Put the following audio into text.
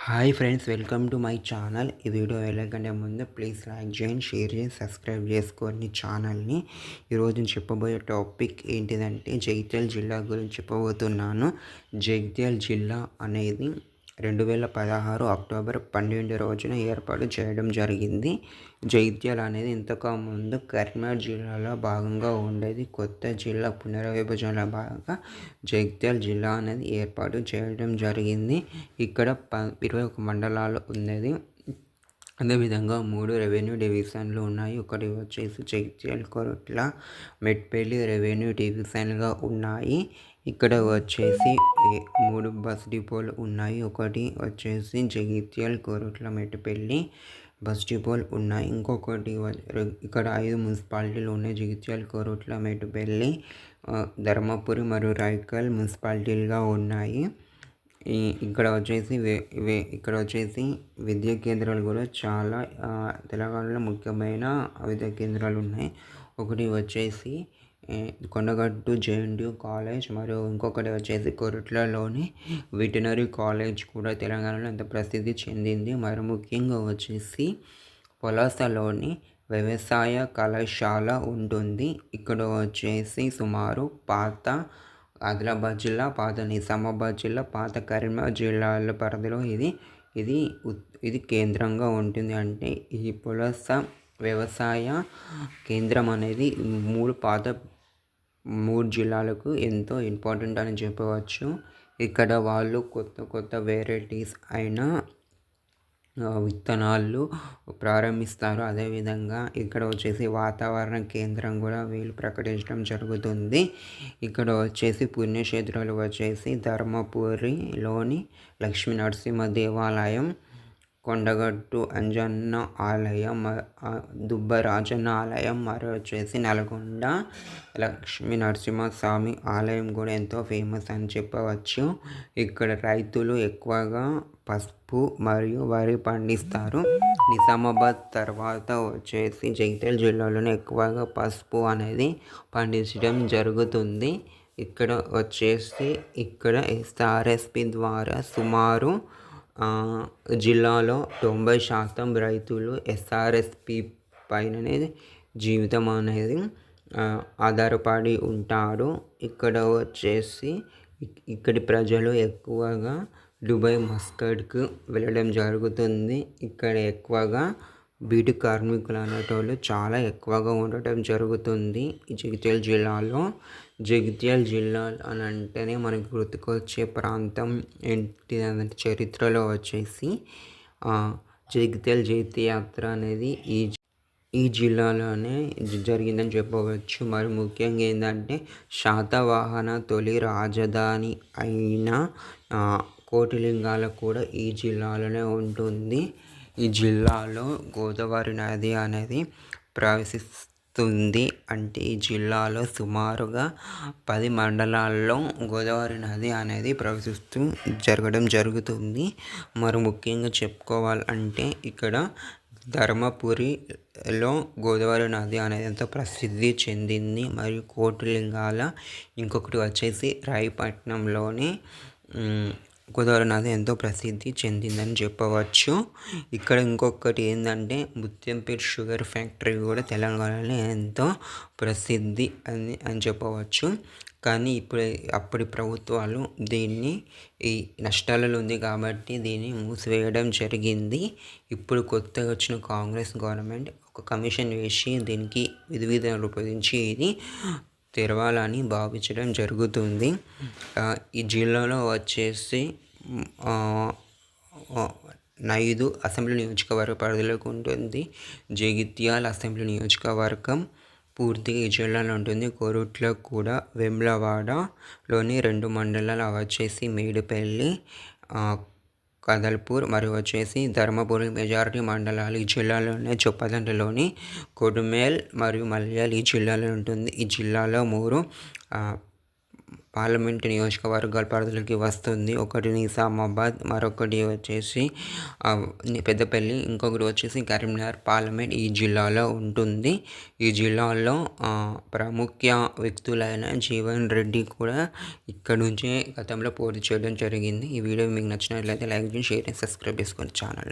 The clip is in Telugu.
Hi friends, welcome to my channel. ఈ వీడియో వెళ్ళకంటే ముందు ప్లీజ్ లైక్ చేయండి, షేర్ చేయండి, సబ్స్క్రైబ్ చేసుకోండి ఛానల్ని. ఈరోజు నేను చెప్పబోయే టాపిక్ ఏంటిదంటే జగిత్యాల జిల్లా గురించి చెప్పబోతున్నాను. జగిత్యాల జిల్లా అనేది 2016 అక్టోబర్ 12 రోజున ఏర్పాటు చేయడం జరిగింది. జగిత్యాల అనేది ఇంతకుముందు కరీంనగర్ జిల్లాలో భాగంగా ఉండేది. కొత్త జిల్లా పునర్విభజనలో భాగంగా జగిత్యాల జిల్లా అనేది ఏర్పాటు చేయడం జరిగింది. ఇక్కడ 21 మండలాలు ఉన్నది. అదేవిధంగా 3 రెవెన్యూ డివిజన్లు ఉన్నాయి. ఒకటి వచ్చేసి జగిత్యాల, కొరుట్ల, మెట్పల్లి రెవెన్యూ డివిజన్గా ఉన్నాయి. ఇక్కడ వచ్చేసి 3 బస్ డిపోలు ఉన్నాయి. ఒకటి వచ్చేసి జగిత్యాల, కొరుట్ల, మెట్పల్లి బస్ డిపోలు ఉన్నాయి. ఇంకొకటి ఇక్కడ 5 మున్సిపాలిటీలు ఉన్నాయి. జగిత్యాల, కొరుట్ల, మెట్పల్లి, ధర్మపురి మరియు రాయకల్ మున్సిపాలిటీలుగా ఉన్నాయి. ఇక్కడ వచ్చేసి విద్యా కేంద్రాలు కూడా చాలా తెలంగాణలో ముఖ్యమైన విద్యా కేంద్రాలు ఉన్నాయి. ఒకటి వచ్చేసి కొండగట్టు జేఎన్టీయూ కాలేజ్, మరియు ఇంకొకటి వచ్చేసి కొరుట్లలోని వెటర్నరీ కాలేజ్ కూడా తెలంగాణలో ఎంత ప్రసిద్ధి చెందింది. మరి ముఖ్యంగా వచ్చేసి పొలాసలోని వ్యవసాయ కళాశాల ఉంటుంది. ఇక్కడ వచ్చేసి సుమారు పాత ఆదిలాబాద్ జిల్లా, పాత నిజామాబాద్ జిల్లా, పాత కరీంనగర్ జిల్లాల పరిధిలో ఇది కేంద్రంగా ఉంటుంది. అంటే ఈ పులస వ్యవసాయ కేంద్రం అనేది 3 జిల్లాలకు ఎంతో ఇంపార్టెంట్ అని చెప్పవచ్చు. ఇక్కడ వాళ్ళు కొత్త వెరైటీస్ అయిన విత్తనాలు ప్రారంభిస్తారు. అదేవిధంగా ఇక్కడ వచ్చేసి వాతావరణ కేంద్రం కూడా వీళ్ళు ప్రకటించడం జరుగుతుంది. ఇక్కడ వచ్చేసి పుణ్యక్షేత్రాలు వచ్చేసి ధర్మపురిలోని లక్ష్మీ నరసింహ దేవాలయం, కొండగట్టు అంజన్న ఆలయం, దుబ్బరాజన్న ఆలయం, మరియు వచ్చేసి నల్గొండ లక్ష్మీ నరసింహస్వామి ఆలయం కూడా ఎంతో ఫేమస్ అని చెప్పవచ్చు. ఇక్కడ రైతులు ఎక్కువగా పసుపు మరియు వరి పండిస్తారు. నిజామాబాద్ తర్వాత వచ్చేసి జగిత్యాల జిల్లాలోనే ఎక్కువగా పసుపు అనేది పండించడం జరుగుతుంది. ఇక్కడ వచ్చేసి ఎస్ఆర్ఎస్పి ద్వారా సుమారు జిల్లాలో 90% రైతులు ఎస్ఆర్ఎస్పి పైననే జీవితం అనేది ఆధారపడి ఉంటారు. ఇక్కడ వచ్చేసి ఇక్కడి ప్రజలు ఎక్కువగా దుబాయ్, మస్కట్కు వెళ్ళడం జరుగుతుంది. ఇక్కడ ఎక్కువగా బీటు కార్మికులు అనేటోళ్ళు చాలా ఎక్కువగా ఉండటం జరుగుతుంది ఈ జగిత్యాల జిల్లాలో. జగిత్యాల జిల్లా అని అంటేనే మనకు గుర్తుకొచ్చే ప్రాంతం ఏంటిదంటే చరిత్రలో వచ్చేసి జగిత్యాల జైత్యయాత్ర అనేది ఈ జిల్లాలోనే జరిగిందని చెప్పవచ్చు. మరి ముఖ్యంగా ఏంటంటే శాతవాహన తొలి రాజధాని అయిన కోటిలింగాల కూడా ఈ జిల్లాలోనే ఉంటుంది. ఈ జిల్లాలో గోదావరి నది అనేది ప్రవహిస్తుంది. అంటే ఈ జిల్లాలో సుమారుగా 10 మండలాల్లో గోదావరి నది అనేది ప్రవహిస్తూ జరగడం జరుగుతుంది. మరి ముఖ్యంగా చెప్పుకోవాలంటే ఇక్కడ ధర్మపురిలో గోదావరి నది అనేది ఎంతో ప్రసిద్ధి చెందింది. మరియు కోటిలింగాల ఇంకొకటి వచ్చేసి రాయపట్నంలోని గోదావరి నది ఎంతో ప్రసిద్ధి చెందిందని చెప్పవచ్చు. ఇక్కడ ఇంకొకటి ఏంటంటే ముత్యంపేట షుగర్ ఫ్యాక్టరీ కూడా తెలంగాణలో ఎంతో ప్రసిద్ధి అని చెప్పవచ్చు. కానీ అప్పటి ప్రభుత్వాలు దీన్ని ఈ నష్టాలలో ఉంది కాబట్టి దీన్ని మూసివేయడం జరిగింది. ఇప్పుడు కొత్తగా వచ్చిన కాంగ్రెస్ గవర్నమెంట్ ఒక కమిషన్ వేసి దీనికి విధి విధానాలు రూపొందించి ఇది తెరవాలని భావించడం జరుగుతుంది. ఈ జిల్లాలో వచ్చేసి 5 అసెంబ్లీ నియోజకవర్గ పరిధిలోకి ఉంటుంది. జగిత్యాల అసెంబ్లీ నియోజకవర్గం పూర్తిగా ఈ జిల్లాలో ఉంటుంది. కొరుట్ల కూడా వేములవాడలోని 2 మండలాలు వచ్చేసి మేడిపల్లి, కదల్పూర్ మరియు వచ్చేసి ధర్మపురి మెజారిటీ మండలాలు ఈ జిల్లాలోనే. చొప్పదండలోని కొడుమేల్ మరియు మల్యాల్ ఈ జిల్లాలో ఉంటుంది. ఈ జిల్లాలో 3 పార్లమెంట్ నియోజకవర్గాల పరిధిలోకి వస్తుంది. ఒకటి నిజామాబాద్, మరొకటి వచ్చేసి పెద్దపల్లి, ఇంకొకటి వచ్చేసి కరీంనగర్ పార్లమెంట్ ఈ జిల్లాలో ఉంటుంది. ఈ జిల్లాలో ప్రముఖ వ్యక్తులైన జీవన్ రెడ్డి కూడా ఇక్కడ నుంచే గతంలో పోటీ చేయడం జరిగింది. ఈ వీడియో మీకు నచ్చినట్లయితే లైక్ చేసి, షేర్ అండ్ సబ్స్క్రైబ్ చేసుకోండి ఛానల్ని.